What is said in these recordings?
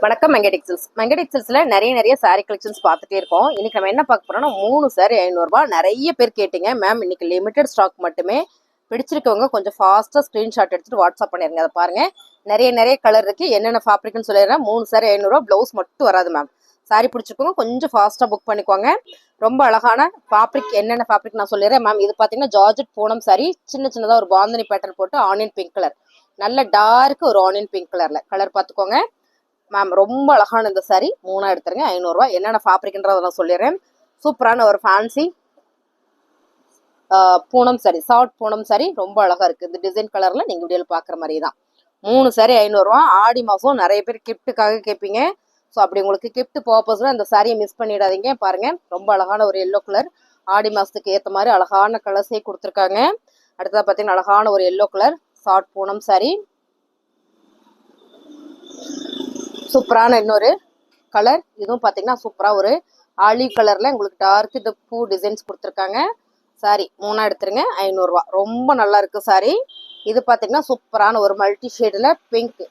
வணக்கம் மெங்கடெக்ஸல்ஸ்ல நிறைய sorry collections பார்த்துட்டே இருக்கோம். இன்னைக்கு நம்ம என்ன பார்க்க போறோம்னா 3 சாரி 500 நிறைய பேர் கேட்டீங்க மேம். இன்னைக்கு லிமிடெட் ஸ்டாக் மட்டுமே. பிடிச்சிருக்கவங்க கொஞ்சம் ஃபாஸ்டா ஸ்கிரீன்ஷாட் எடுத்துட்டு வாட்ஸ்அப் பண்ணிருங்க. அதை பாருங்க, நிறைய கலர் இருக்கு. என்னென்ன ஃபேப்ரிக்னு சொல்லிடுறேன். 3 சாரி 500, பிளவுஸ் மட்டும் வராது மேம். சாரி பிடிச்சிருக்கவங்க கொஞ்சம் ஃபாஸ்டா புக் பண்ணிக்கோங்க. ரொம்ப அழகான ஃபேப்ரிக். என்னென்ன ஃபேப்ரிக் நான் சொல்லிடுறேன் மேம். இது பார்த்தீங்கன்னா ஜார்ஜெட் பூனம் சாரி, சின்னதா ஒரு பாந்தனி பேட்டர்ன் போட்டு ஆனியன் பிங்க் கலர், நல்ல டார்க் ஒரு ஆனியன் பிங்க் கலர்ல கலர் பார்த்துக்கோங்க மேம். ரொம்ப அழகான இந்த சாரி 3 எடுத்துருங்க. 500 என்னென்ன ஃபேப்ரிக்ன்றத நான் சொல்லிடுறேன். சூப்பரான ஒரு fancy Poonam sorry, soft Poonam sorry, ரொம்ப அழகா இருக்கு. இந்த டிசைன் கலர்ல நீங்க வீடியோல பாக்குற மாதிரி தான். 3 சாரி 500. ஆடி மாசம் நிறைய பேர் கிஃப்ட்டுக்காக கேட்பீங்க. ஸோ அப்படி உங்களுக்கு கிஃப்ட் பர்பஸ்ல இந்த சாரியை மிஸ் பண்ணிடாதீங்க. பாருங்க, ரொம்ப அழகான ஒரு எல்லோ கலர். ஆடி மாசத்துக்கு ஏற்ற மாதிரி அழகான கலர்ஸே கொடுத்துருக்காங்க. அடுத்தது பார்த்தீங்கன்னா அழகான ஒரு yellow colour soft Poonam sorry. சூப்பரான இன்னொரு கலர். இதுவும் பார்த்தீங்கன்னா சூப்பரா ஒரு ஆலிவ் கலர்ல உங்களுக்கு டார்க் இந்த பூ டிசைன்ஸ் கொடுத்துருக்காங்க. சாரி 3 எடுத்துருங்க. 500. ரொம்ப நல்லா இருக்கு சாரி. இது பார்த்தீங்கன்னா சூப்பரான ஒரு மல்டி ஷேடில் பிங்க்.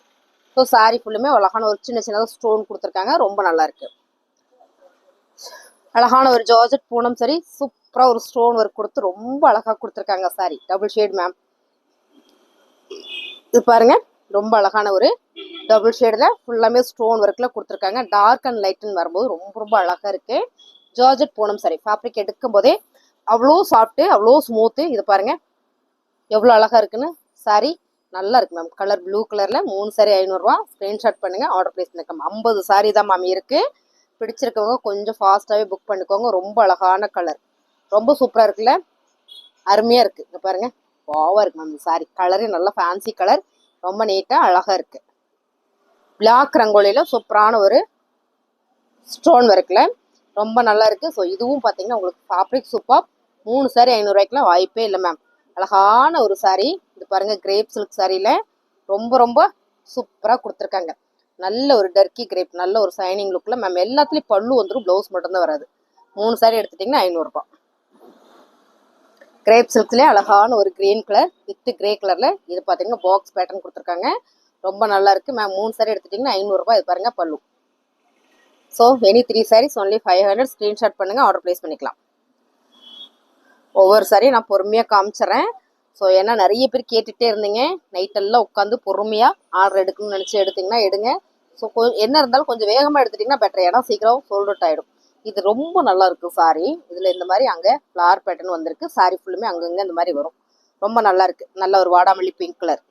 ஸோ சாரி ஃபுல்லுமே அழகான ஒரு சின்னதாக ஸ்டோன் கொடுத்துருக்காங்க. ரொம்ப நல்லா இருக்கு. அழகான ஒரு ஜார்ஜெட் பூனம் சாரி, சூப்பரா ஒரு ஸ்டோன் ஒர்க் கொடுத்து ரொம்ப அழகா கொடுத்துருக்காங்க. Sorry double shade ma'am. இது பாருங்க, ரொம்ப அழகான ஒரு டபுள் ஷேட்ல ஃபுல்லாமே ஸ்டோன் ஒர்க்ல கொடுத்துருக்காங்க. டார்க் அண்ட் லைட்னு வரும்போது ரொம்ப அழகா இருக்கு. ஜார்ஜெட் பூனம் சாரி ஃபேப்ரிக் எடுக்கும் போதே அவ்வளோ சாஃப்ட், அவ்வளோ ஸ்மூத்து. இது பாருங்க எவ்வளோ அழகா இருக்குன்னு. சாரி நல்லா இருக்கு மேம். கலர் ப்ளூ கலர்ல 3 சாரி 500. ஸ்கிரீன்ஷாட் பண்ணுங்க, ஆர்டர் பிளேஸ் பண்ணிக்கோங்க. 50 சாரி தான் மேம் இருக்கு. பிடிச்சிருக்கவங்க கொஞ்சம் ஃபாஸ்டாவே புக் பண்ணிக்கோங்க. ரொம்ப அழகான கலர், ரொம்ப சூப்பரா இருக்குல்ல, அருமையா இருக்கு. இங்க பாருங்க, வாவா இருக்கு மேம். இந்த சாரி கலரே நல்ல ஃபேன்சி கலர், ரொம்ப நீட்டா அழகா இருக்கு. பிளாக் ரங்கோலியில சூப்பரான ஒரு ஸ்டோன் ஒர்க்ல ரொம்ப நல்லா இருக்கு. ஸோ இதுவும் பார்த்தீங்கன்னா உங்களுக்கு ஃபேப்ரிக் சூப்பர். 3 சாரி 500 வாய்ப்பே இல்லை மேம். அழகான ஒரு சாரி. இது பாருங்க, கிரேப் சில்க் சாரியில ரொம்ப சூப்பராக கொடுத்துருக்காங்க. நல்ல ஒரு டர்க்கி கிரேப், நல்ல ஒரு சைனிங் லுக்ல மேம். எல்லாத்துலேயும் பல்லு வந்துடும், ப்ளவுஸ் மட்டும்தான் வராது. 3 சாரி எடுத்துட்டிங்கன்னா 500. கிரேப் சில்க்லேயே அழகான ஒரு கிரீன் கலர் வித் கிரே கலர்ல இது பார்த்தீங்கன்னா பாக்ஸ் பேட்டர்ன் கொடுத்துருக்காங்க. ரொம்ப நல்லா இருக்கு மேம். 3 சாரி எடுத்துட்டிங்கன்னா 500. இது பாருங்க பல்லு. So any 3 sarees only 500. Screenshot பண்ணுங்க, ஆர்டர் பிளேஸ் பண்ணிக்கலாம். ஒவ்வொரு சாரியும் நான் பொறுமையாக காமிச்சிட்றேன். ஸோ ஏன்னா நிறைய பேர் கேட்டுகிட்டே இருந்தீங்க. நைட்டெல்லாம் உட்காந்து பொறுமையாக ஆர்டர் எடுக்கணும்னு நினச்சி எடுத்திங்கன்னா எடுங்க. ஸோ என்ன இருந்தாலும் கொஞ்சம் வேகமாக எடுத்துட்டிங்கன்னா பெட்டர். ஏன்னா சீக்கிரம் சோல்ட் அவுட் ஆகிடும். இது ரொம்ப நல்லா இருக்கு சாரி. இதில் இந்த மாதிரி அங்கே ஃப்ளார் பேட்டர்ன் வந்திருக்கு. சாரி ஃபுல்லுமே அங்கங்கே இந்த மாதிரி வரும். ரொம்ப நல்லா இருக்கு. நல்ல ஒரு வாடாமல்லி பிங்க் கலர்.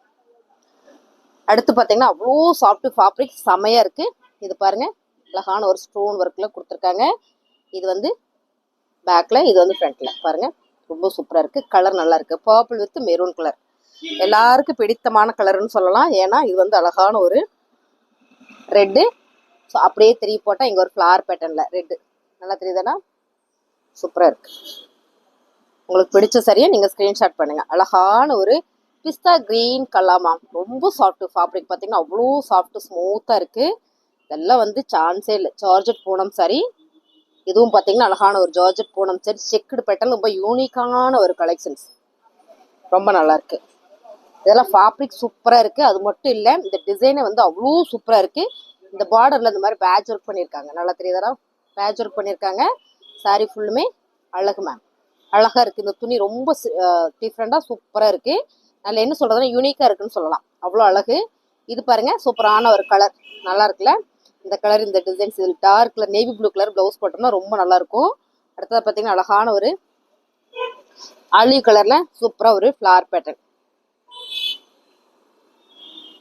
அடுத்து பார்த்தீங்கன்னா அவ்வளோ சாஃப்ட் ஃபேப்ரிக், செமையாக இருக்கு. இது பாருங்க, அழகான ஒரு ஸ்டோன் ஒர்க்ல கொடுத்துருக்காங்க. இது வந்து பேக்ல, இது வந்து ஃப்ரண்ட்ல. பாருங்க ரொம்ப சூப்பரா இருக்கு. கலர் நல்லா இருக்கு. பர்பிள் வித் மெரூன் கலர் எல்லாருக்கும் பிடித்தமான கலர்னு சொல்லலாம். ஏன்னா இது வந்து அழகான ஒரு ரெட்டு. ஸோ அப்படியே தெரிய போட்டா இங்க ஒரு ஃப்ளார் பேட்டர்ன்ல ரெட்டு நல்லா தெரியுதுன்னா சூப்பரா இருக்கு. உங்களுக்கு பிடிச்ச சரியா நீங்க ஸ்கிரீன்ஷாட் பண்ணுங்க. அழகான ஒரு பிஸ்தா கிரீன் கலாமா, ரொம்ப சாஃப்ட் ஃபேப்ரிக். பார்த்தீங்கன்னா அவ்வளோ சாஃப்ட் ஸ்மூத்தா இருக்கு. இதெல்லாம் வந்து சான்ஸே இல்லை. Georgette Poonam sorry. இதுவும் பார்த்தீங்கன்னா அழகான ஒரு georgette Poonam sorry, checked pattern. ரொம்ப யூனிக்கான ஒரு கலெக்ஷன்ஸ், ரொம்ப நல்லா இருக்கு. இதெல்லாம் ஃபேப்ரிக் சூப்பராக இருக்கு. அது மட்டும் இல்லை, இந்த டிசைனை வந்து அவ்வளோ சூப்பராக இருக்கு. இந்த பார்டர்ல இந்த மாதிரி பேட்ச் ஒர்க் பண்ணியிருக்காங்க. நல்லா தெரியுதா, பேட்ச் ஒர்க் பண்ணியிருக்காங்க. சாரி ஃபுல்லுமே அழகு மேம். அழகா இருக்கு. இந்த துணி ரொம்ப டிஃப்ரெண்டா சூப்பராக இருக்கு. அதில் என்ன சொல்றதுன்னா யூனிக்கா இருக்குன்னு சொல்லலாம். அவ்வளோ அழகு. இது பாருங்க, சூப்பரான ஒரு கலர், நல்லா இருக்குல்ல இந்த கலர், இந்த டிசைன்ஸ். இதில் dark colour navy blue colour blouse போட்டோம்னா ரொம்ப நல்லா இருக்கும். அடுத்தது பார்த்தீங்கன்னா அழகான ஒரு ஆலிவ் கலர்ல சூப்பரா ஒரு floral pattern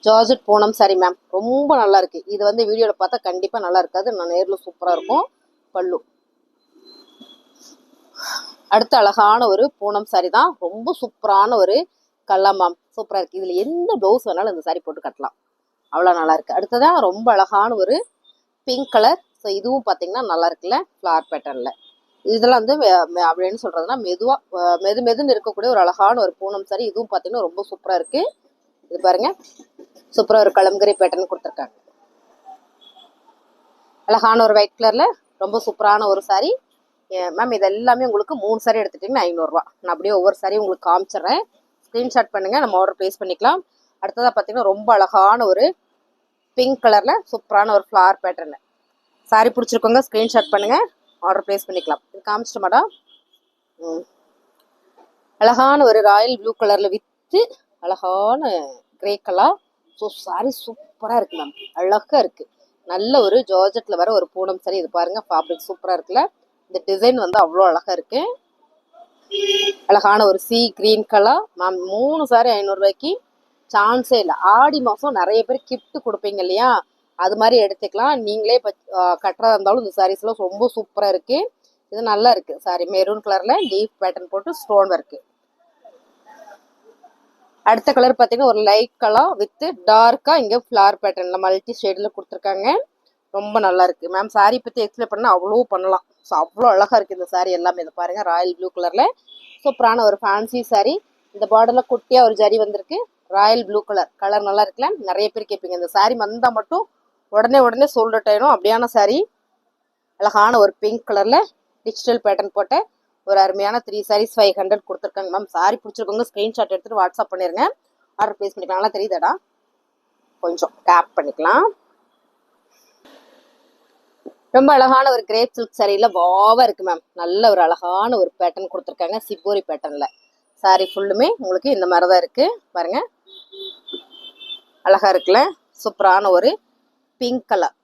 georgette Poonam sari ma'am. ரொம்ப நல்லா இருக்கு. இது வந்து வீடியோல பார்த்தா கண்டிப்பா நல்லா இருக்காது, நான் நேர்ல சூப்பரா இருக்கும். பல்லு. அடுத்த அழகான ஒரு பூனம் சாரி தான். ரொம்ப சூப்பரான ஒரு கல்லா மேம். சூப்பரா இருக்கு. இதுல எந்த ப்ளவுஸ் வேணாலும் இந்த சாரி போட்டு கட்டலாம், அவ்வளோ நல்லா இருக்கு. அடுத்ததான் ரொம்ப அழகான ஒரு பிங்க் கலர். ஸோ இதுவும் பார்த்தீங்கன்னா நல்லா இருக்குல்ல, ஃப்ளார் பேட்டர்ல. இதெல்லாம் வந்து அப்படின்னு சொல்றதுன்னா மெதுவா மெதுன்னு இருக்கக்கூடிய ஒரு அழகான ஒரு பூனம் சாரி. இதுவும் பார்த்தீங்கன்னா ரொம்ப சூப்பரா இருக்கு. இது பாருங்க, சூப்பரா ஒரு கலம்கரி பேட்டர்ன் கொடுத்துருக்காங்க. அழகான ஒரு ஒயிட் கலர்ல ரொம்ப சூப்பரான ஒரு சாரி மேம். இது எல்லாமே உங்களுக்கு 3 சாரி எடுத்துட்டீங்கன்னா 500. நான் அப்படியே ஒவ்வொரு சாரியும் உங்களுக்கு காமிச்சிடுறேன். ஸ்கிரீன்ஷாட் பண்ணுங்க, நம்ம ஆர்டர் பிளேஸ் பண்ணிக்கலாம். அடுத்ததா பார்த்தீங்கன்னா ரொம்ப அழகான ஒரு பிங்க் கலர்ல சூப்பரான ஒரு ஃப்ளவர் பேட்டர்ன். சாரி பிடிச்சிருக்கோங்க, ஸ்கிரீன்ஷாட் பண்ணுங்க, ஆர்டர் பிளேஸ் பண்ணிக்கலாம். இது காமிச்சிட்டு மேடம். அழகான ஒரு ராயல் ப்ளூ கலர்ல வித்து அழகான கிரே கலர். ஸோ சாரி சூப்பரா இருக்கு மேம், அழகா இருக்கு. நல்ல ஒரு ஜார்ஜெட்ல வர ஒரு பூனம் சாரி. இது பாருங்க, ஃபேப்ரிக் சூப்பரா இருக்குல்ல. இந்த டிசைன் வந்து அவ்வளோ அழகா இருக்கு. அழகான ஒரு C green colour ma'am. 3 sorry 500 ரூபாய்க்கு சான்ஸே இல்லை. ஆடி மாசம் நிறைய பேர் கிஃப்ட் கொடுப்பீங்க இல்லையா, அது மாதிரி எடுத்துக்கலாம். நீங்களே இப்போ கட்டுறதா இருந்தாலும் இந்த சாரீஸ்லாம் ரொம்ப சூப்பரா இருக்கு. இது நல்லா இருக்கு சாரி. மெரூன் கலர்ல லீஃப் பேட்டர்ன் போட்டு ஸ்டோன் ஒர்க். அடுத்த கலர் பார்த்தீங்கன்னா ஒரு லைட் கலர் வித் டார்க்கா இங்கே ஃப்ளவர் பேட்டர்ன்ல மல்டி ஷேட்ல கொடுத்துருக்காங்க. ரொம்ப நல்லா இருக்கு மேம். சாரி பத்தி எக்ஸ்பிளைன் பண்ணா அவ்வளோ பண்ணலாம். ஸோ அவ்வளோ அழகா இருக்கு இந்த சாரி எல்லாமே. இதை பாருங்க, ராயல் ப்ளூ கலர்ல சூப்பரான ஒரு ஃபேன்சி சாரி. இந்த பார்டர்ல குட்டியா ஒரு ஜரி வந்திருக்கு. ராயல் ப்ளூ கலர் நல்லா இருக்குல்ல. நிறைய பேர் கேட்பீங்க, இந்த சாரி வந்தா மட்டும் உடனே சோல்ட் அவுட் ஆயிடும். அப்படியான சாரி. அழகான ஒரு பிங்க் கலர்ல டிஜிட்டல் பேட்டர்ன் போட்ட ஒரு அருமையான 3 sarees 500 கொடுத்துருக்காங்க மேம். சாரி பிடிச்சிருக்கோங்க, ஸ்கிரீன்ஷாட் எடுத்துட்டு வாட்ஸ்அப் பண்ணிருங்க, ஆர்டர் பிளேஸ் பண்ணிக்கலாம். நல்லா தெரியுதாடா, கொஞ்சம் டேப் பண்ணிக்கலாம். ரொம்ப அழகான ஒரு கிரேப் சில்க் சாரியில வாவா இருக்கு மேம். நல்ல ஒரு அழகான ஒரு பேட்டர்ன் கொடுத்துருக்காங்க, சிப்போரி பேட்டர்ன்ல. சாரி ஃபுல்லுமே உங்களுக்கு இந்த மாதிரி தான் இருக்கு பாருங்க, அழகா இருக்குல்ல. சூப்பரான ஒரு பிங்க் கலர்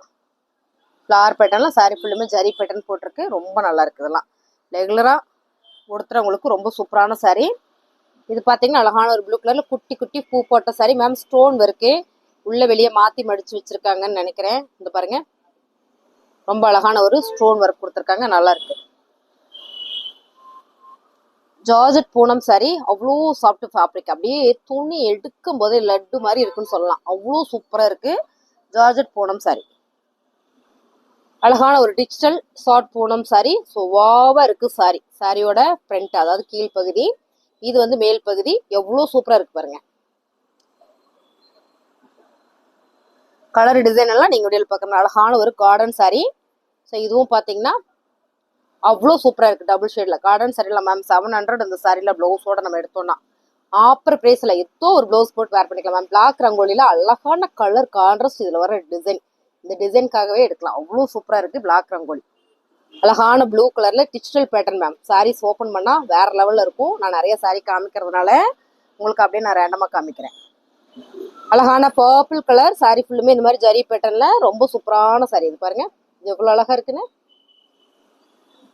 ஃப்ளவர் பேட்டர்ன்ல சாரி ஃபுல்லுமே ஜரி பேட்டர்ன் போட்டிருக்கு. ரொம்ப நல்லா இருக்கு. இதெல்லாம் ரெகுலரா உடுத்துறவங்களுக்கு ரொம்ப சூப்பரான சாரி. இது பார்த்தீங்கன்னா அழகான ஒரு ப்ளூ கலர்ல குட்டி குட்டி பூ போட்ட சாரி மேம். ஸ்டோன் ஒர்க்கு உள்ள வெளியே மாத்தி மடிச்சு வச்சிருக்காங்கன்னு நினைக்கிறேன். இந்த பாருங்க, ரொம்ப அழகான ஒரு ஸ்டோன் ஒர்க் கொடுத்துருக்காங்க, நல்லா இருக்கு. ஜார்ஜெட் பூனம் சாரி, அவ்வளோ சாஃப்ட் ஃபேப்ரிக். அப்படியே துணி எடுக்கும் போதே லட்டு மாதிரி இருக்குன்னு சொல்லலாம். அவ்வளோ சூப்பரா இருக்கு ஜார்ஜெட் பூனம் சாரி. அழகான ஒரு digital short Poonam sorry. So வாவா இருக்கு சாரி. சாரியோட ஃப்ரண்ட், அதாவது கீழ் பகுதி, இது வந்து மேல் பகுதி. எவ்வளோ சூப்பரா இருக்கு பாருங்க. கலர் டிசைன் எல்லாம் நீங்க வீடியோவில் பார்க்கணும். அழகான ஒரு கார்டன் சாரி. ஸோ இதுவும் பார்த்தீங்கன்னா அவ்வளோ சூப்பரா இருக்கு. டபுள் ஷேட்ல கார்டன் சாரில மேம் 700 இந்த சாரில பிளவுஸோட நம்ம எடுத்தோம்னா ஆப்பர் பிரைஸ்ல ஏதோ ஒரு பிளவுஸ் போட்டு வேர் பண்ணிக்கலாம் மேம். பிளாக் ரங்கோலியில அழகான கலர் கான்ட்ராஸ்ட் இதுல வர டிசைன். இந்த டிசைனுக்காகவே எடுக்கலாம், அவ்வளோ சூப்பரா இருக்கு. பிளாக் ரங்கோலி அழகான ப்ளூ கலர்ல digital pattern ma'am. Saris open பண்ணா வேற லெவல்ல இருக்கும். நான் நிறைய சாரி காமிக்கிறதுனால உங்களுக்கு அப்படியே நான் ரேண்டமா காமிக்கிறேன். அழகான பர்பிள் கலர் சாரி ஃபுல்லுமே இந்த மாதிரி ஜரி பேட்டர்ன்ல ரொம்ப சூப்பரான சாரி. இது பாருங்க, இது எவ்வளவு அழகா இருக்குன்னு.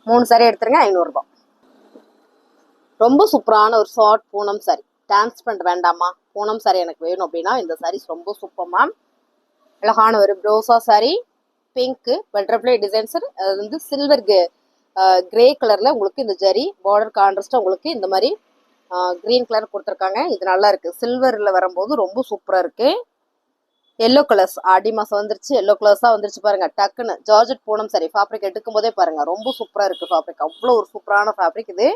3 சாரி எடுத்துருங்க, 500 ரூபாய். ரொம்ப சூப்பரான ஒரு ஷார்ட் பூனம் சாரி. டிரான்ஸ்பரண்ட் வேண்டாமா, பூனம் சாரி எனக்கு வேணும் அப்படின்னா இந்த சாரீஸ் ரொம்ப சூப்பர் மேம். அழகான ஒரு ப்ரோசா சாரி, பிங்க் பட்டர்ஃப்ளை டிசைன்ஸ். அது வந்து சில்வர் கிரே கலர்ல உங்களுக்கு இந்த ஜரி பார்டர் கான்ட்ராஸ்டா உங்களுக்கு இந்த மாதிரி கிரீன் கலர் கொடுத்துருக்காங்க. இது நல்லா இருக்கு. சில்வர்ல வரும்போது ரொம்ப சூப்பரா இருக்கு. எல்லோ கலர்ஸ் ஆடி மாசம் வந்துருச்சு, எல்லோ கலர்ஸா வந்துருச்சு பாருங்க. டக்குன்னு ஜார்ஜெட் பூனம் சாரி ஃபேப்ரிக் எடுக்கும் போதே பாருங்க ரொம்ப சூப்பரா இருக்கு ஃபேப்ரிக். அவ்வளோ ஒரு சூப்பரான ஃபேப்ரிக் இது.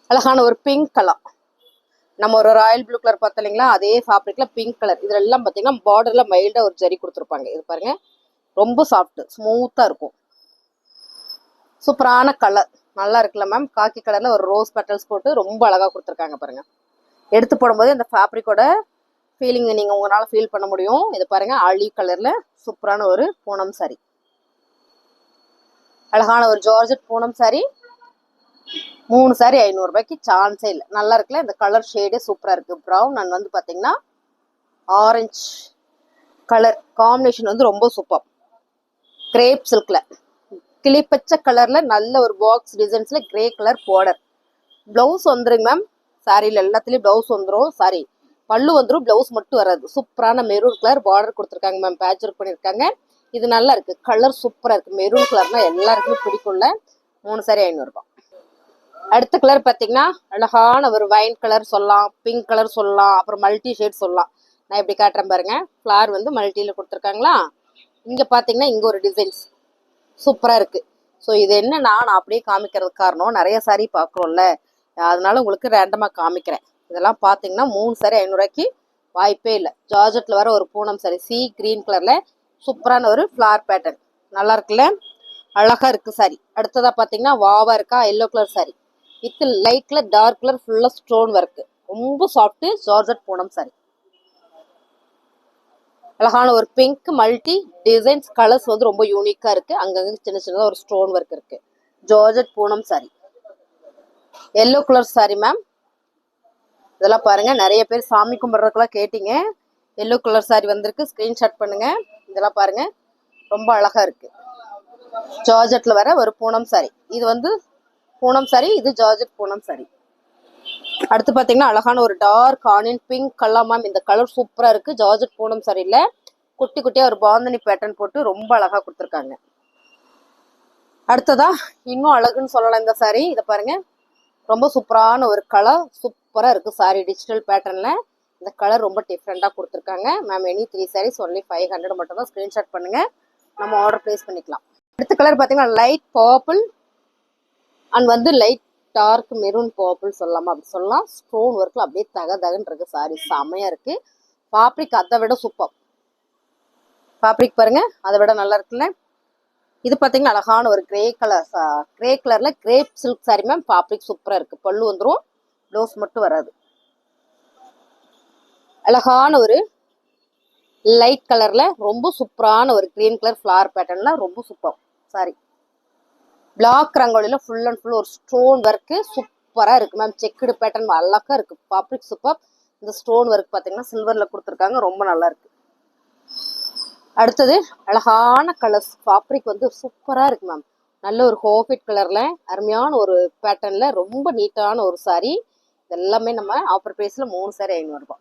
அழகான ஒரு பிங்க் கலர், நம்ம ஒரு ராயல் ப்ளூ கலர் பார்த்தோம் இல்லைங்களா, அதே ஃபேப்ரிக்ல பிங்க் கலர். இதுல எல்லாம் பார்த்தீங்கன்னா பார்டர்ல மைல்டா ஒரு ஜரி கொடுத்துருப்பாங்க. இது பாருங்க, ரொம்ப சாஃப்ட் ஸ்மூத்தா இருக்கும். சூப்பரான கலர், நல்லா இருக்குல்ல மேம். காக்கி கலர்ல ஒரு ரோஸ் பெட்டல்ஸ் போட்டு ரொம்ப அழகா கொடுத்துருக்காங்க பாருங்க. எடுத்து போடும்போது இந்த ஃபேப்ரிக்கோட ஃபீலிங் நீங்க உங்களால ஃபீல் பண்ண முடியும். இது பாருங்க, ஆலிவ் கலர்ல சூப்பரான ஒரு பூனம் சாரி. அழகான ஒரு ஜார்ஜெட் பூனம் சாரி. 3 சாரி 500 ரூபாய்க்கு சான்ஸே இல்லை. நல்லா இருக்குல்ல. இந்த கலர் ஷேடே சூப்பரா இருக்கு. ப்ரௌன் அண்ட் வந்து பாத்தீங்கன்னா ஆரஞ்சு கலர் காம்பினேஷன் வந்து ரொம்ப சூப்பர். கிரேப் சில்க்ல கிளிப்பச்சை கலர்ல நல்ல ஒரு பாக்ஸ் டிசைன்ஸ்ல கிரே கலர் பார்டர். பிளவுஸ் வந்துருங்க மேம். சாரியில எல்லாத்துலயும் பிளவுஸ் வந்துடும். சாரி பல்லு வந்துடும், பிளவுஸ் மட்டும் வராது. சூப்பரான மெரூன் கலர் பார்டர் கொடுத்துருக்காங்க மேம். பேட்ச் ஒர்க் பண்ணிருக்காங்க. இது நல்லா இருக்கு. கலர் சூப்பரா இருக்கு. மெரூன் கலர்னா எல்லாருக்குமே பிடிக்கும்ல. 3 சாரி 500 ரூபாய். அடுத்த கலர் பார்த்தீங்கன்னா அழகான ஒரு வைன் கலர் சொல்லலாம், பிங்க் கலர் சொல்லலாம், அப்புறம் மல்டி ஷேட் சொல்லலாம். நான் எப்படி காட்டுறேன் பாருங்க. ஃப்ளார் வந்து மல்டியில் கொடுத்துருக்காங்களா. இங்கே பார்த்தீங்கன்னா இங்கே ஒரு டிசைன்ஸ் சூப்பராக இருக்கு. ஸோ இது என்னன்னா நான் அப்படியே காமிக்கிறதுக்கு காரணம் நிறைய சாரி பார்க்குறோம்ல, அதனால உங்களுக்கு ரேண்டமாக காமிக்கிறேன். இதெல்லாம் பார்த்தீங்கன்னா 3 சாரி 500 ரூபாய்க்கு வாய்ப்பே இல்லை. ஜார்ஜெட்டில் வர ஒரு பூனம் சாரி சி கிரீன் கலர்ல சூப்பரான ஒரு ஃப்ளார் பேட்டர்ன் நல்லா இருக்குல்ல, அழகா இருக்கு சாரி. அடுத்ததா பார்த்தீங்கன்னா வாவா இருக்கா yellow colour sari with light colour dark colour ஃபுல்லா ஸ்டோன் ஒர்க். ரொம்ப சாஃப்ட் ஜார்ஜெட் பூனம் சாரி. அழகான ஒரு பிங்க் மல்டி டிசைன்ஸ் கலர்ஸ் வந்து ரொம்ப யூனிக்கா இருக்கு. அங்கங்க சின்ன சின்னதா ஒரு ஸ்டோன் ஒர்க் இருக்கு. Georgette Poonam sorry, yellow colour sorry ma'am. இதெல்லாம் பாருங்க, நிறைய பேர் சாமி கும்பிட்றதுக்கெல்லாம் கேட்டீங்க. எல்லோ கலர் சாரி வந்திருக்கு, ஸ்கிரீன்ஷாட் பண்ணுங்க. இதெல்லாம் பாருங்க, ரொம்ப அழகா இருக்கு. ஜார்ஜெட்ல வர ஒரு பூனம் சாரி. இது வந்து பூனம் சாரி, இது ஜார்ஜெட் பூனம் சாரி. அடுத்து பாத்தீங்கன்னா அழகான ஒரு dark onion pink colour ma'am. இந்த கலர் சூப்பரா இருக்கு. ஜார்ஜெட் பூனம் சாரியில குட்டி குட்டியா ஒரு பாந்தனி பேட்டர்ன் போட்டு ரொம்ப அழகா கொடுத்துருக்காங்க. அடுத்ததா இன்னும் அழகுன்னு சொல்லலாம் இந்த சாரி. இதை பாருங்க, ரொம்ப சூப்பரான ஒரு கலர், சூப்பரா இருக்கு சாரி. டிஜிட்டல் பேட்டர்ன்ல இந்த கலர் ரொம்ப டிஃப்ரெண்டா கொடுத்துருக்காங்க மேம். எனி 3 sarees ஒன்லி 500 மட்டும் தான். ஸ்கிரீன்ஷாட் பண்ணுங்க, நம்ம ஆர்டர் பிளேஸ் பண்ணிக்கலாம். அடுத்த கலர் பாத்தீங்கன்னா லைட் பர்பிள் அண்ட் வந்து லைட் டார்க் மெரூன் பர்பிள் சொல்லலாமா, அப்படி சொல்லலாம். ஸ்டோன் ஒர்க்ல அப்படியே தகன்னு இருக்கு சாரி, செமையா இருக்கு. ஃபேப்ரிக் அதை விட சூப்பர். ஃபேப்ரிக் பாருங்க, அதை விட நல்லா இருக்குல்ல. இது பாத்தீங்கன்னா அழகான ஒரு கிரே கலர்ல grape silk sorry ma'am. Fabric சூப்பரா இருக்கு. பல்லு வந்துடும், ப்ளவுஸ் மட்டும் வராது. அழகான ஒரு லைட் கலர்ல ரொம்ப சூப்பரான ஒரு கிரீன் கலர் ஃபிளவர் பேட்டர்ன்ல ரொம்ப சூப்பர் சாரி. பிளாக் ரங்கோலியில ஃபுல் அண்ட் ஃபுல் ஒரு ஸ்டோன் ஒர்க்கு சூப்பரா இருக்கு மேம். செக்குடு பேட்டர்ன் அழகா இருக்கு. Fabric super. இந்த ஸ்டோன் ஒர்க் பாத்தீங்கன்னா சில்வர்ல கொடுத்துருக்காங்க, ரொம்ப நல்லா இருக்கு. அடுத்தது அழகான கலர்ஸ். ஃபேப்ரிக் வந்து சூப்பரா இருக்கு மேம். நல்ல ஒரு ஹோஃபிட் கலர்ல அருமையான ஒரு பேட்டர்ன்ல ரொம்ப நீட்டான ஒரு சாரி. எல்லாமே நம்ம ஆஃபர் பிரைஸ்ல 3 சாரி 500 ரூபாய்.